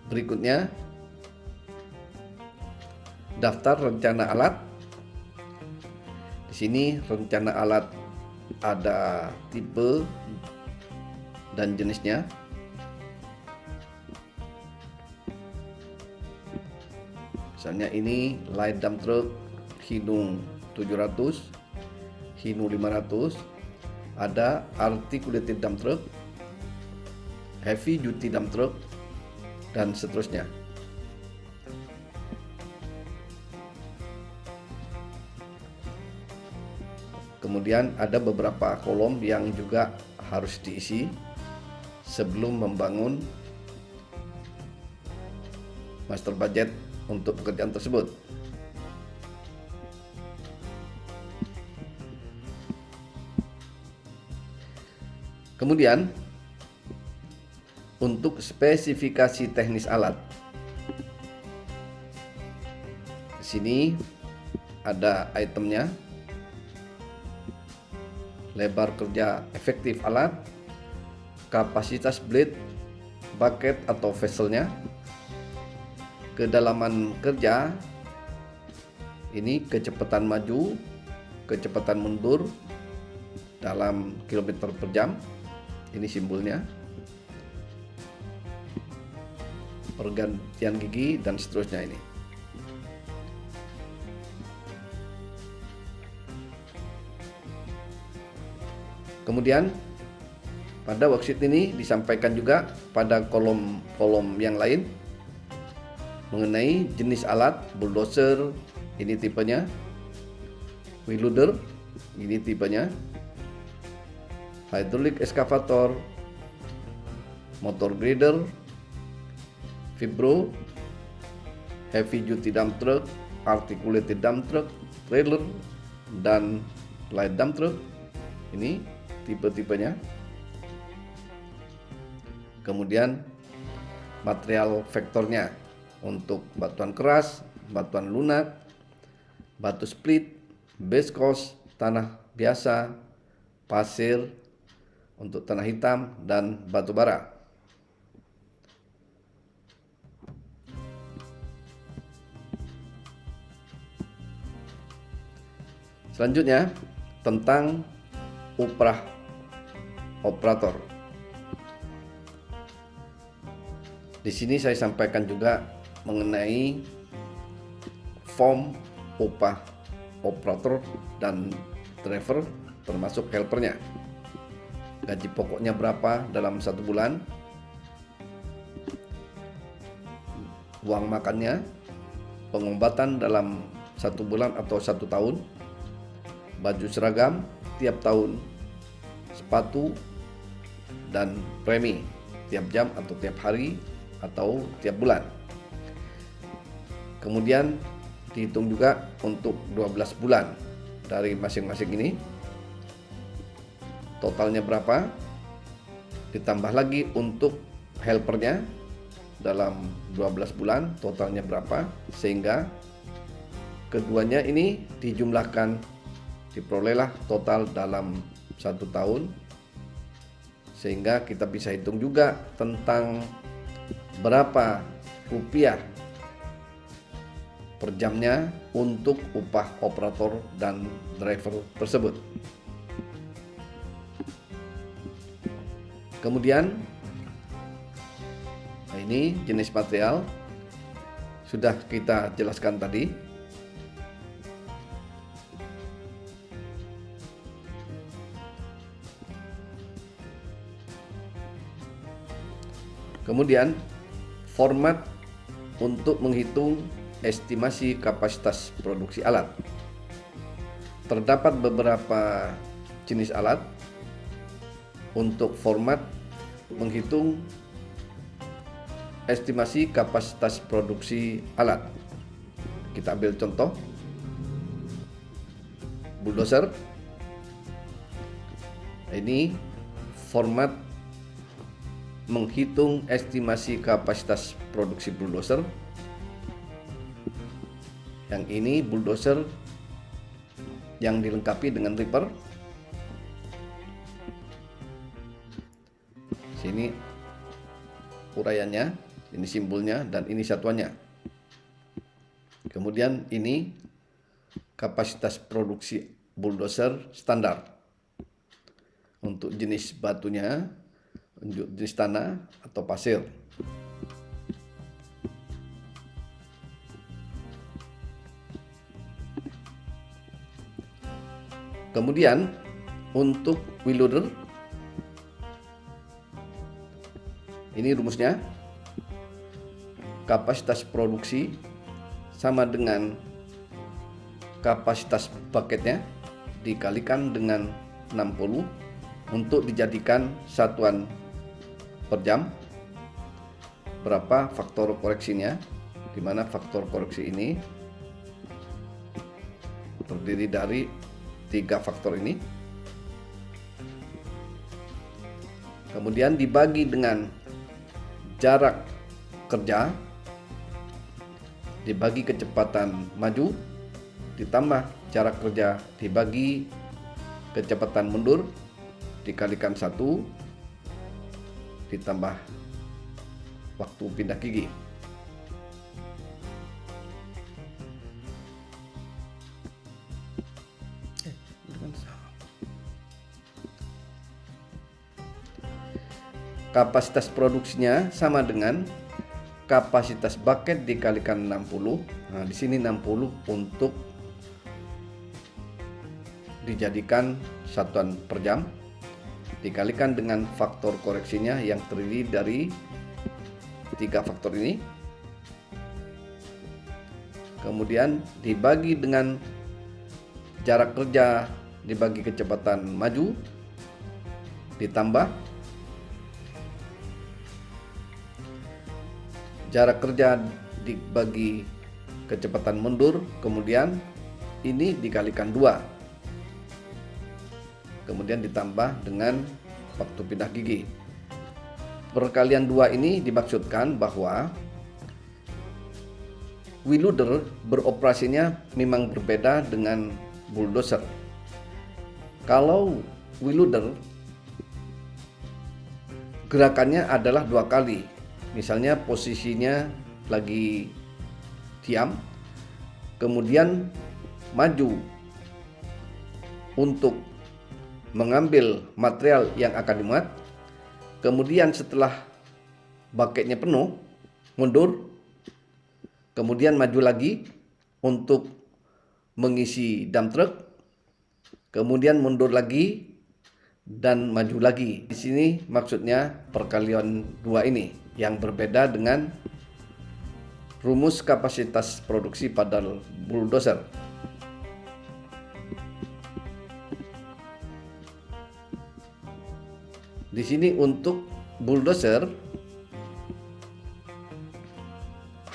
Berikutnya, daftar rencana alat. Di sini rencana alat ada tipe dan jenisnya. Misalnya ini light dump truck Hino 700, Hino 500, ada articulated dump truck, heavy duty dump truck, dan seterusnya. Kemudian ada beberapa kolom yang juga harus diisi sebelum membangun master budget untuk pekerjaan tersebut. Kemudian untuk spesifikasi teknis alat, di sini ada itemnya, lebar kerja efektif alat, kapasitas blade, bucket atau vesselnya, kedalaman kerja, ini kecepatan maju, kecepatan mundur dalam kilometer per jam, ini simbolnya, pergantian gigi dan seterusnya ini. Kemudian pada worksheet ini disampaikan juga pada kolom-kolom yang lain mengenai jenis alat, bulldozer, ini tipenya, wheel loader, ini tipenya, hydraulic excavator, motor grader, vibro, heavy duty dump truck, articulated dump truck, trailer, dan light dump truck. Ini tipe-tipenya. Kemudian material vektornya untuk batuan keras, batuan lunak, batu split, base course, tanah biasa, pasir untuk tanah hitam, dan batu bara. Selanjutnya tentang upah operator. Di sini saya sampaikan juga mengenai form upah operator dan driver termasuk helpernya. Gaji pokoknya berapa dalam 1 bulan, uang makannya, pengobatan dalam 1 bulan atau 1 tahun, baju seragam tiap tahun, sepatu, dan premi tiap jam atau tiap hari atau tiap bulan. Kemudian dihitung juga untuk 12 bulan dari masing-masing ini, totalnya berapa, ditambah lagi untuk helpernya dalam 12 bulan totalnya berapa, sehingga keduanya ini dijumlahkan, diperolehlah total dalam 1 tahun, sehingga kita bisa hitung juga tentang berapa rupiah per jamnya untuk upah operator dan driver tersebut. Kemudian ini jenis material sudah kita jelaskan tadi. Kemudian format untuk menghitung estimasi kapasitas produksi alat. Terdapat beberapa jenis alat untuk format menghitung estimasi kapasitas produksi alat. Kita ambil contoh bulldozer. Ini format menghitung estimasi kapasitas produksi bulldozer. Yang ini bulldozer yang dilengkapi dengan ripper. Sini uraiannya. Ini simbolnya dan ini satuannya. Kemudian ini kapasitas produksi bulldozer standar. Untuk jenis batunya, untuk jenis tanah atau pasir. Kemudian untuk wheel loader, ini rumusnya. Kapasitas produksi sama dengan kapasitas bucketnya dikalikan dengan 60 untuk dijadikan satuan per jam. Berapa faktor koreksinya? Di mana faktor koreksi ini terdiri dari 3 faktor ini. Kemudian dibagi dengan jarak kerja, dibagi kecepatan maju, ditambah jarak kerja dibagi kecepatan mundur, dikalikan 1, ditambah waktu pindah gigi. Kapasitas produksinya sama dengan kapasitas bucket dikalikan 60. Nah, di sini 60 untuk dijadikan satuan per jam, dikalikan dengan faktor koreksinya yang terdiri dari 3 faktor ini. Kemudian dibagi dengan jarak kerja dibagi kecepatan maju, ditambah jarak kerja dibagi kecepatan mundur, kemudian ini dikalikan 2, kemudian ditambah dengan waktu pindah gigi. Perkalian 2 ini dimaksudkan bahwa wheel loader beroperasinya memang berbeda dengan bulldozer. Kalau wheel loader gerakannya adalah 2 kali. Misalnya posisinya lagi diam, kemudian maju untuk mengambil material yang akan dimuat, kemudian setelah bucketnya penuh, mundur, kemudian maju lagi untuk mengisi dump truck, kemudian mundur lagi dan maju lagi. Di sini maksudnya perkalian 2 ini yang berbeda dengan rumus kapasitas produksi pada bulldozer. Di sini untuk bulldozer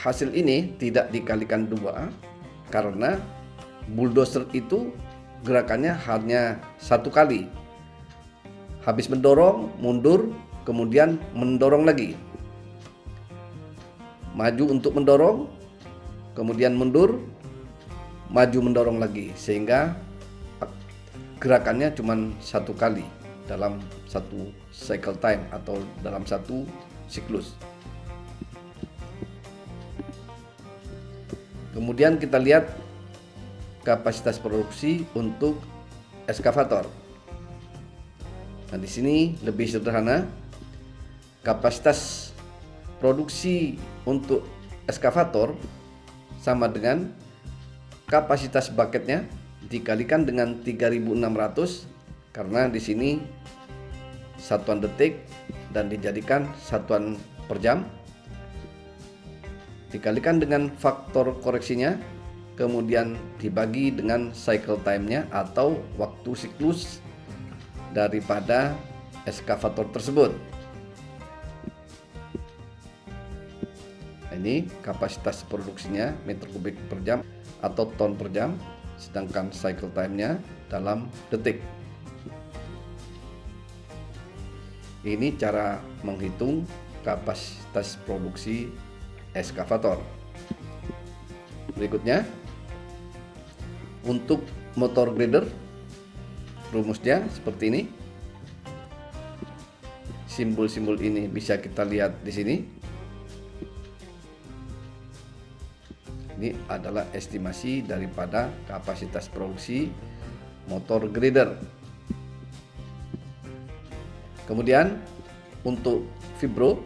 hasil ini tidak dikalikan 2 karena bulldozer itu gerakannya hanya 1 kali. Habis mendorong, mundur, kemudian mendorong lagi. Maju untuk mendorong, kemudian mundur, maju mendorong lagi, sehingga gerakannya cuma 1 kali dalam 1 cycle time atau dalam 1 siklus. Kemudian kita lihat kapasitas produksi untuk eskavator. Nah, di sini lebih sederhana. Kapasitas produksi untuk eskavator sama dengan kapasitas bucketnya dikalikan dengan 3600 karena di sini satuan detik dan dijadikan satuan per jam, dikalikan dengan faktor koreksinya, kemudian dibagi dengan cycle time-nya atau waktu siklus daripada eskavator tersebut. Ini kapasitas produksinya meter kubik per jam atau ton per jam, sedangkan cycle time-nya dalam detik. Ini cara menghitung kapasitas produksi eskavator. Berikutnya, untuk motor grader, rumusnya seperti ini. Simbol-simbol ini bisa kita lihat di sini. Ini adalah estimasi daripada kapasitas produksi motor grader. Kemudian untuk vibro,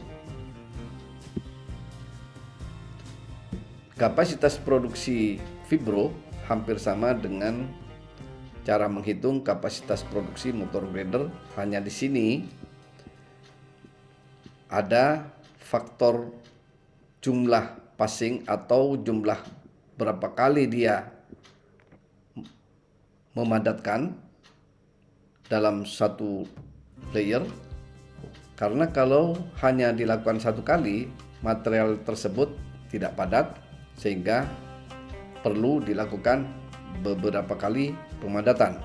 kapasitas produksi vibro hampir sama dengan cara menghitung kapasitas produksi motor grader. Hanya di sini ada faktor jumlah passing atau jumlah berapa kali dia memadatkan dalam satu layer, karena kalau hanya dilakukan satu kali material tersebut tidak padat, sehingga perlu dilakukan beberapa kali pemadatan.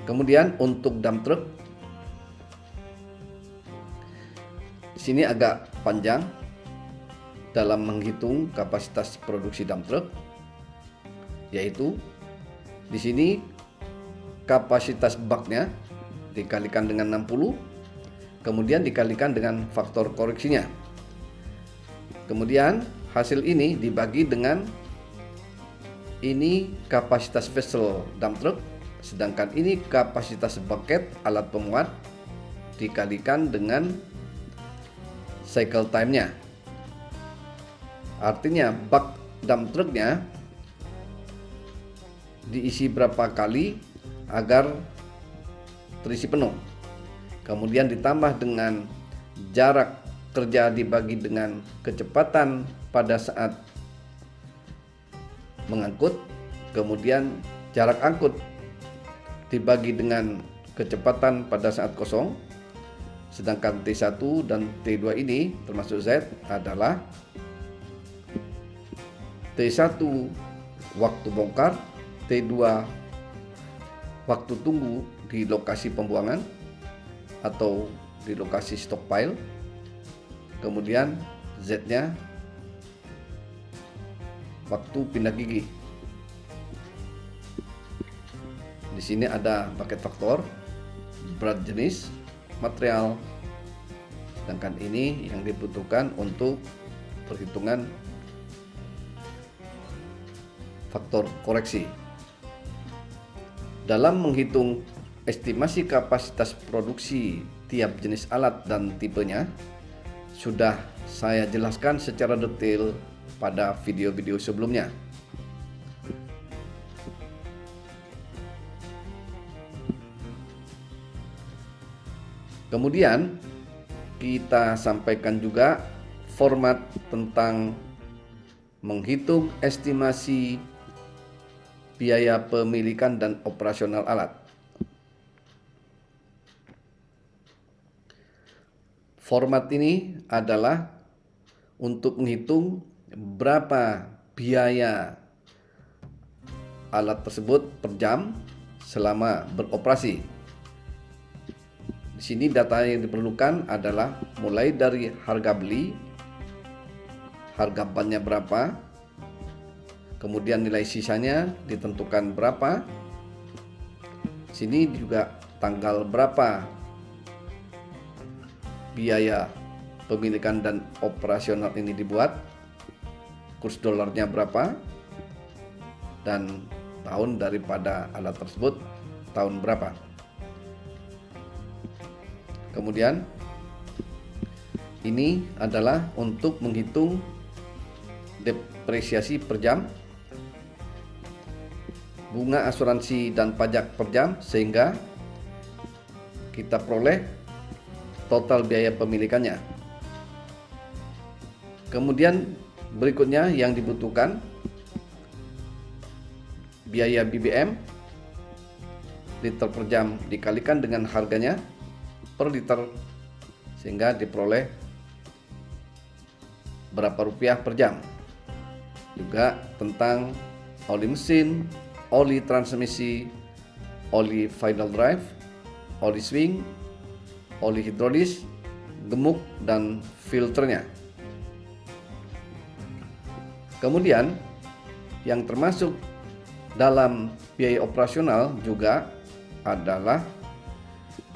Kemudian untuk dump truck, sini agak panjang dalam menghitung kapasitas produksi dump truck, yaitu di sini kapasitas baknya dikalikan dengan 60, kemudian dikalikan dengan faktor koreksinya. Kemudian hasil ini dibagi dengan ini kapasitas vessel dump truck, sedangkan ini kapasitas bucket alat pemuat dikalikan dengan cycle time-nya. Artinya bak dump truck-nya diisi berapa kali agar terisi penuh. Kemudian ditambah dengan jarak kerja dibagi dengan kecepatan pada saat mengangkut, kemudian jarak angkut dibagi dengan kecepatan pada saat kosong. Sedangkan T1 dan T2 ini termasuk Z adalah T1 waktu bongkar, T2 waktu tunggu di lokasi pembuangan atau di lokasi stockpile, kemudian Z-nya waktu pindah gigi. Di sini ada bucket faktor, berat jenis, material, sedangkan ini yang dibutuhkan untuk perhitungan faktor koreksi. Dalam menghitung estimasi kapasitas produksi tiap jenis alat dan tipenya, sudah saya jelaskan secara detail pada video-video sebelumnya. Kemudian kita sampaikan juga format tentang menghitung estimasi biaya pemilikan dan operasional alat. Format ini adalah untuk menghitung berapa biaya alat tersebut per jam selama beroperasi. Di sini data yang diperlukan adalah mulai dari harga beli, harga bannya berapa, kemudian nilai sisanya ditentukan berapa. Sini juga tanggal berapa biaya pemilikan dan operasional ini dibuat, kurs dolarnya berapa, dan tahun daripada alat tersebut tahun berapa. Kemudian ini adalah untuk menghitung depresiasi per jam, bunga asuransi dan pajak per jam, sehingga kita peroleh total biaya pemilikannya. Kemudian berikutnya yang dibutuhkan biaya BBM liter per jam dikalikan dengan harganya per liter, sehingga diperoleh berapa rupiah per jam. Juga tentang oli mesin, oli transmisi, oli final drive, oli swing, oli hidrolis, gemuk, dan filternya. Kemudian yang termasuk dalam biaya operasional juga adalah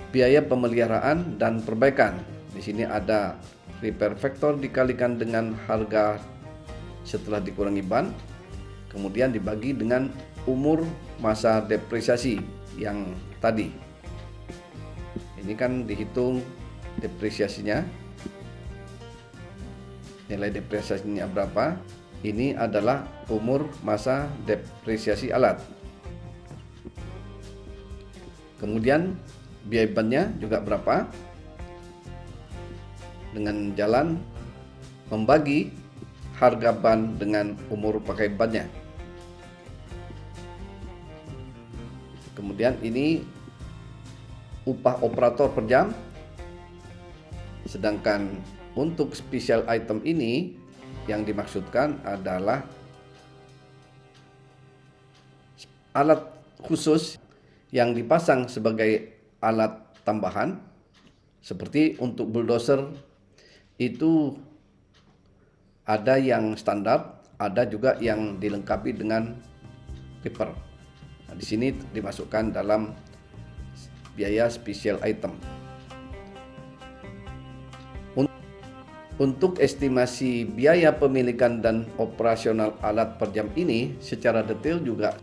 biaya pemeliharaan dan perbaikan. Di sini ada repair factor dikalikan dengan harga setelah dikurangi ban, kemudian dibagi dengan umur masa depresiasi yang tadi. Ini kan dihitung depresiasinya, nilai depresiasinya berapa. Ini adalah umur masa depresiasi alat. Kemudian biaya bannya juga berapa, dengan jalan membagi harga ban dengan umur pakai bannya. Kemudian ini upah operator per jam, sedangkan untuk special item ini yang dimaksudkan adalah alat khusus yang dipasang sebagai alat tambahan, seperti untuk bulldozer itu ada yang standar, ada juga yang dilengkapi dengan paper. Nah, di sini dimasukkan dalam biaya special item. Untuk estimasi biaya pemilikan dan operasional alat per jam ini secara detail juga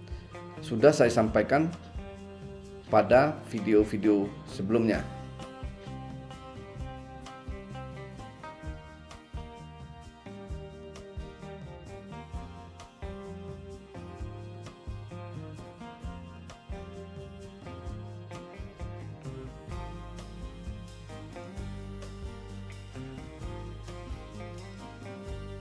sudah saya sampaikan pada video-video sebelumnya.